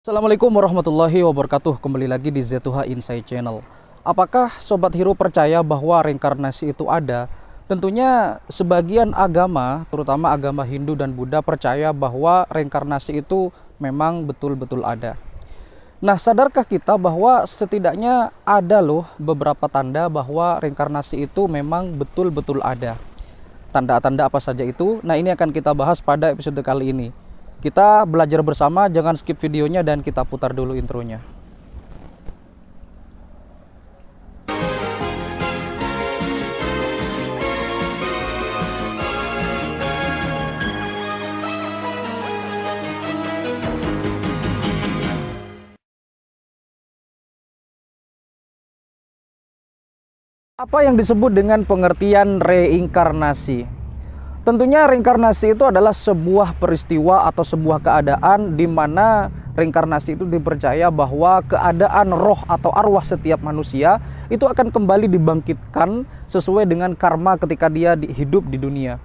Assalamualaikum warahmatullahi wabarakatuh. Kembali lagi di Z2H Insight Channel. Apakah Sobat Hero percaya bahwa reinkarnasi itu ada? Tentunya sebagian agama, terutama agama Hindu dan Buddha, percaya bahwa reinkarnasi itu memang betul-betul ada. Nah, sadarkah kita bahwa setidaknya ada loh beberapa tanda bahwa reinkarnasi itu memang betul-betul ada? Tanda-tanda apa saja itu? Nah, ini akan kita bahas pada episode kali ini. Kita belajar bersama, jangan skip videonya dan kita putar dulu intronya. Apa yang disebut dengan pengertian reinkarnasi? Tentunya reinkarnasi itu adalah sebuah peristiwa atau sebuah keadaan di mana reinkarnasi itu dipercaya bahwa keadaan roh atau arwah setiap manusia itu akan kembali dibangkitkan sesuai dengan karma ketika dia hidup di dunia.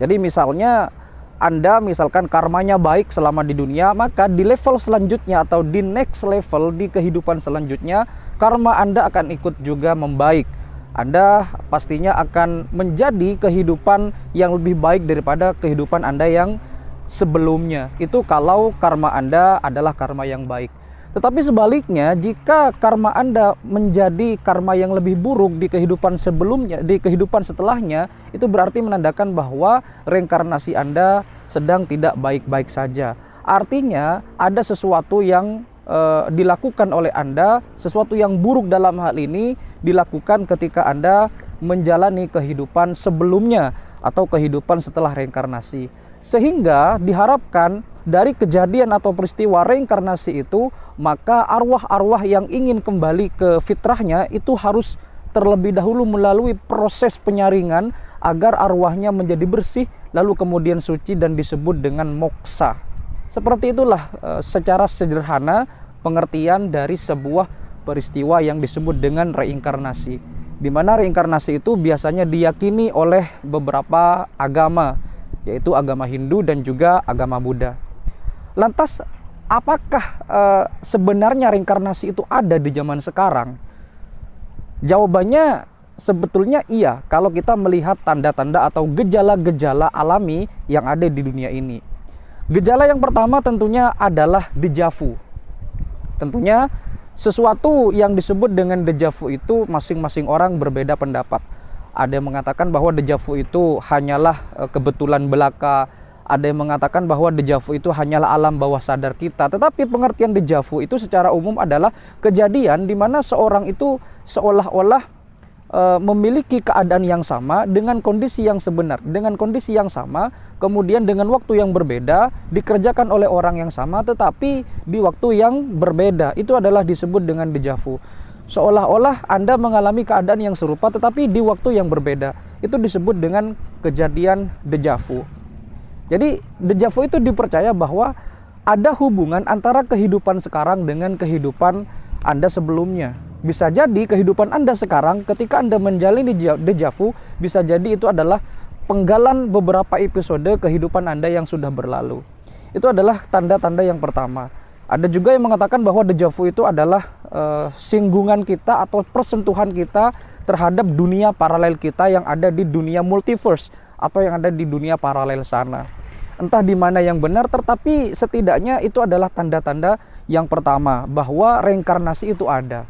Jadi misalnya Anda misalkan karmanya baik selama di dunia, maka di level selanjutnya atau di next level di kehidupan selanjutnya karma Anda akan ikut juga membaik. Anda pastinya akan menjadi kehidupan yang lebih baik daripada kehidupan Anda yang sebelumnya. Itu kalau karma Anda adalah karma yang baik. Tetapi sebaliknya, jika karma Anda menjadi karma yang lebih buruk di kehidupan sebelumnya, di kehidupan setelahnya, itu berarti menandakan bahwa reinkarnasi Anda sedang tidak baik-baik saja. Artinya ada sesuatu yang dilakukan oleh Anda, sesuatu yang buruk dalam hal ini dilakukan ketika Anda menjalani kehidupan sebelumnya atau kehidupan setelah reinkarnasi. Sehingga diharapkan dari kejadian atau peristiwa reinkarnasi itu, maka arwah-arwah yang ingin kembali ke fitrahnya itu harus terlebih dahulu melalui proses penyaringan agar arwahnya menjadi bersih, lalu kemudian suci dan disebut dengan moksa. Seperti itulah secara sederhana pengertian dari sebuah peristiwa yang disebut dengan reinkarnasi. Di mana reinkarnasi itu biasanya diyakini oleh beberapa agama, yaitu agama Hindu dan juga agama Buddha. Lantas, apakah sebenarnya reinkarnasi itu ada di zaman sekarang? Jawabannya sebetulnya iya, kalau kita melihat tanda-tanda atau gejala-gejala alami yang ada di dunia ini. Gejala yang pertama tentunya adalah déjà vu. Tentunya sesuatu yang disebut dengan déjà vu itu masing-masing orang berbeda pendapat. Ada yang mengatakan bahwa déjà vu itu hanyalah kebetulan belaka. Ada yang mengatakan bahwa déjà vu itu hanyalah alam bawah sadar kita. Tetapi pengertian déjà vu itu secara umum adalah kejadian di mana seorang itu seolah-olah memiliki keadaan yang sama dengan kondisi yang sebenar, dengan kondisi yang sama, kemudian dengan waktu yang berbeda, dikerjakan oleh orang yang sama tetapi di waktu yang berbeda. Itu adalah disebut dengan déjà vu. Seolah-olah Anda mengalami keadaan yang serupa tetapi di waktu yang berbeda. Itu disebut dengan kejadian déjà vu. Jadi déjà vu itu dipercaya bahwa ada hubungan antara kehidupan sekarang dengan kehidupan Anda sebelumnya. Bisa jadi kehidupan Anda sekarang ketika Anda menjalani déjà vu, bisa jadi itu adalah penggalan beberapa episode kehidupan Anda yang sudah berlalu. Itu adalah tanda-tanda yang pertama. Ada juga yang mengatakan bahwa déjà vu itu adalah singgungan kita atau persentuhan kita terhadap dunia paralel kita yang ada di dunia multiverse atau yang ada di dunia paralel sana. Entah di mana yang benar, tetapi setidaknya itu adalah tanda-tanda yang pertama bahwa reinkarnasi itu ada.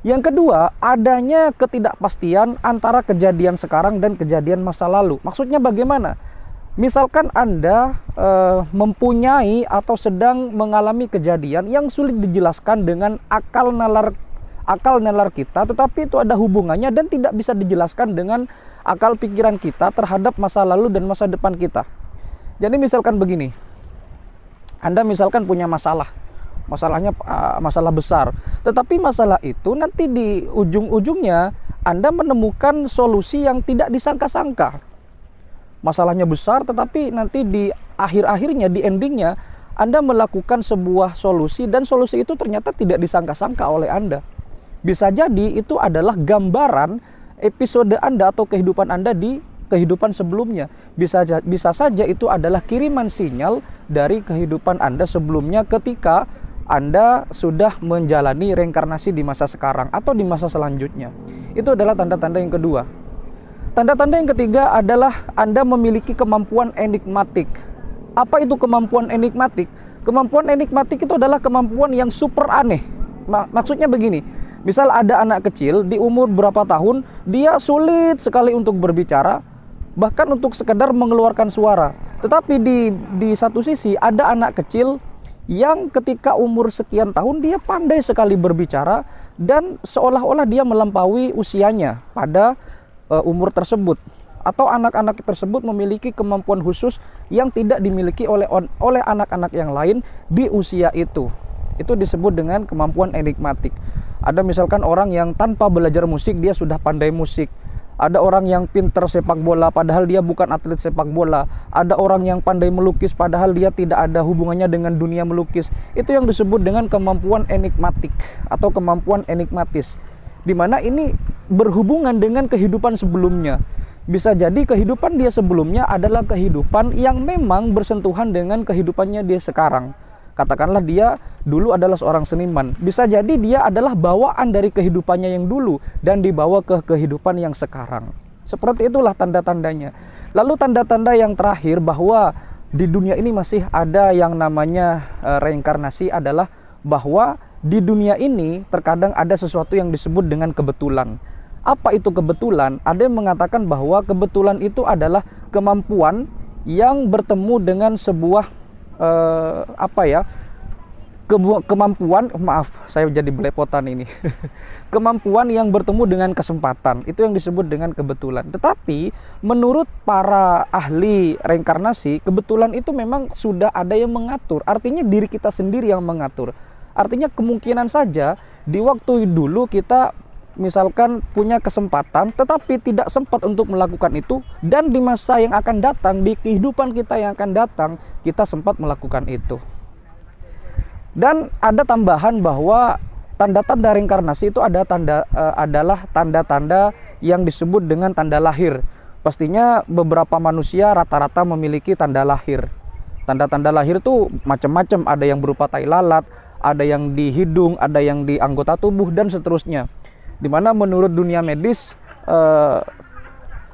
Yang kedua, adanya ketidakpastian antara kejadian sekarang dan kejadian masa lalu. Maksudnya bagaimana? Misalkan Anda mempunyai atau sedang mengalami kejadian yang sulit dijelaskan dengan akal nalar kita, tetapi itu ada hubungannya dan tidak bisa dijelaskan dengan akal pikiran kita terhadap masa lalu dan masa depan kita. Jadi misalkan begini, Anda misalkan punya masalahnya masalah besar, tetapi masalah itu nanti di ujung-ujungnya Anda menemukan solusi yang tidak disangka-sangka. Masalahnya besar, tetapi nanti di akhir-akhirnya, di endingnya Anda melakukan sebuah solusi dan solusi itu ternyata tidak disangka-sangka oleh Anda. Bisa jadi itu adalah gambaran episode Anda atau kehidupan Anda di kehidupan sebelumnya. Bisa saja itu adalah kiriman sinyal dari kehidupan Anda sebelumnya ketika Anda sudah menjalani reinkarnasi di masa sekarang atau di masa selanjutnya. Itu adalah tanda-tanda yang kedua. Tanda-tanda yang ketiga adalah Anda memiliki kemampuan enigmatik. Apa itu kemampuan enigmatik? Kemampuan enigmatik itu adalah kemampuan yang super aneh. Maksudnya begini, misal ada anak kecil di umur berapa tahun, dia sulit sekali untuk berbicara, bahkan untuk sekedar mengeluarkan suara. Tetapi di satu sisi ada anak kecil yang ketika umur sekian tahun dia pandai sekali berbicara dan seolah-olah dia melampaui usianya pada umur tersebut, atau anak-anak tersebut memiliki kemampuan khusus yang tidak dimiliki oleh anak-anak yang lain di usia itu. Itu disebut dengan kemampuan enigmatik. Ada misalkan orang yang tanpa belajar musik dia sudah pandai musik. Ada orang yang pintar sepak bola padahal dia bukan atlet sepak bola. Ada orang yang pandai melukis padahal dia tidak ada hubungannya dengan dunia melukis. Itu yang disebut dengan kemampuan enigmatik atau kemampuan enigmatis, di mana ini berhubungan dengan kehidupan sebelumnya. Bisa jadi kehidupan dia sebelumnya adalah kehidupan yang memang bersentuhan dengan kehidupannya dia sekarang. Katakanlah dia dulu adalah seorang seniman. Bisa jadi dia adalah bawaan dari kehidupannya yang dulu dan dibawa ke kehidupan yang sekarang. Seperti itulah tanda-tandanya. Lalu tanda-tanda yang terakhir bahwa di dunia ini masih ada yang namanya reinkarnasi adalah bahwa di dunia ini terkadang ada sesuatu yang disebut dengan kebetulan. Apa itu kebetulan? Ada yang mengatakan bahwa kebetulan itu adalah kemampuan yang bertemu dengan sebuah kemampuan, maaf saya jadi belepotan ini kemampuan yang bertemu dengan kesempatan, itu yang disebut dengan kebetulan. Tetapi menurut para ahli reinkarnasi, kebetulan itu memang sudah ada yang mengatur, artinya diri kita sendiri yang mengatur. Artinya kemungkinan saja di waktu dulu kita misalkan punya kesempatan tetapi tidak sempat untuk melakukan itu, dan di masa yang akan datang, di kehidupan kita yang akan datang, kita sempat melakukan itu. Dan ada tambahan bahwa tanda-tanda reinkarnasi itu adalah tanda-tanda yang disebut dengan tanda lahir. Pastinya beberapa manusia rata-rata memiliki tanda lahir. Tanda-tanda lahir itu macam-macam, ada yang berupa tai lalat, ada yang di hidung, ada yang di anggota tubuh, dan seterusnya. Dimana menurut dunia medis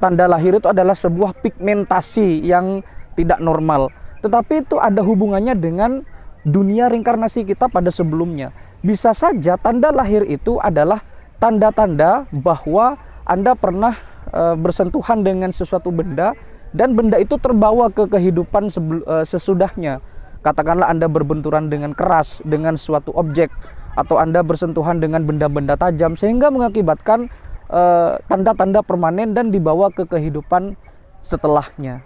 tanda lahir itu adalah sebuah pigmentasi yang tidak normal, tetapi itu ada hubungannya dengan dunia reinkarnasi kita pada sebelumnya. Bisa saja tanda lahir itu adalah tanda-tanda bahwa Anda pernah bersentuhan dengan sesuatu benda, dan benda itu terbawa ke kehidupan sesudahnya. Katakanlah Anda berbenturan dengan keras dengan suatu objek, atau Anda bersentuhan dengan benda-benda tajam sehingga mengakibatkan tanda-tanda permanen dan dibawa ke kehidupan setelahnya.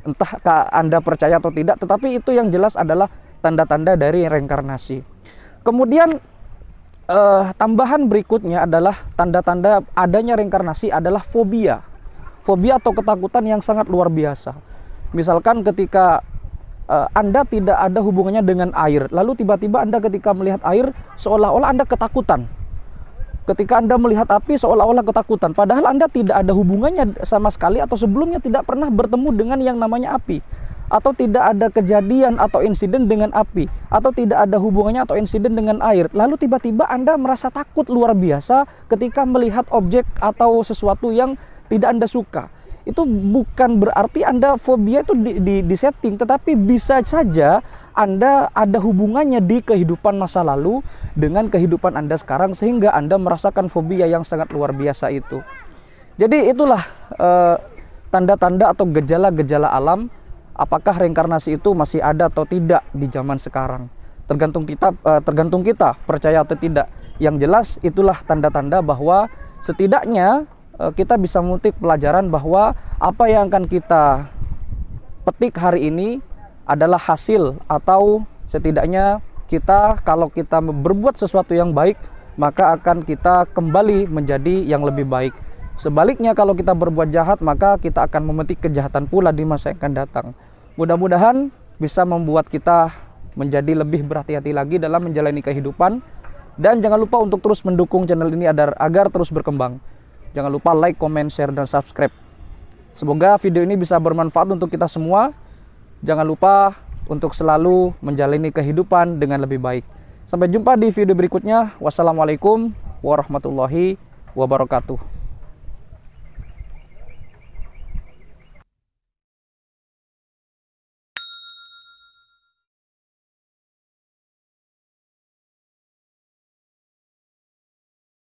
Entah Anda percaya atau tidak, tetapi itu yang jelas adalah tanda-tanda dari reinkarnasi. Kemudian tambahan berikutnya adalah tanda-tanda adanya reinkarnasi adalah fobia. Fobia atau ketakutan yang sangat luar biasa. Misalkan ketika Anda tidak ada hubungannya dengan air, lalu tiba-tiba Anda ketika melihat air seolah-olah Anda ketakutan. Ketika Anda melihat api seolah-olah ketakutan, padahal Anda tidak ada hubungannya sama sekali, atau sebelumnya tidak pernah bertemu dengan yang namanya api, atau tidak ada kejadian atau insiden dengan api, atau tidak ada hubungannya atau insiden dengan air. Lalu tiba-tiba Anda merasa takut luar biasa ketika melihat objek atau sesuatu yang tidak Anda suka. Itu bukan berarti Anda fobia itu disetting, tetapi bisa saja Anda ada hubungannya di kehidupan masa lalu dengan kehidupan Anda sekarang, sehingga Anda merasakan fobia yang sangat luar biasa itu. Jadi itulah tanda-tanda atau gejala-gejala alam, apakah reinkarnasi itu masih ada atau tidak di zaman sekarang. Tergantung kita percaya atau tidak. Yang jelas itulah tanda-tanda bahwa setidaknya kita bisa memetik pelajaran bahwa apa yang akan kita petik hari ini adalah hasil, atau setidaknya kita kalau kita berbuat sesuatu yang baik maka akan kita kembali menjadi yang lebih baik. Sebaliknya kalau kita berbuat jahat maka kita akan memetik kejahatan pula di masa yang akan datang. Mudah-mudahan bisa membuat kita menjadi lebih berhati-hati lagi dalam menjalani kehidupan, dan jangan lupa untuk terus mendukung channel ini agar terus berkembang. Jangan lupa like, comment, share, dan subscribe. Semoga video ini bisa bermanfaat untuk kita semua. Jangan lupa untuk selalu menjalani kehidupan dengan lebih baik. Sampai jumpa di video berikutnya. Wassalamualaikum warahmatullahi wabarakatuh.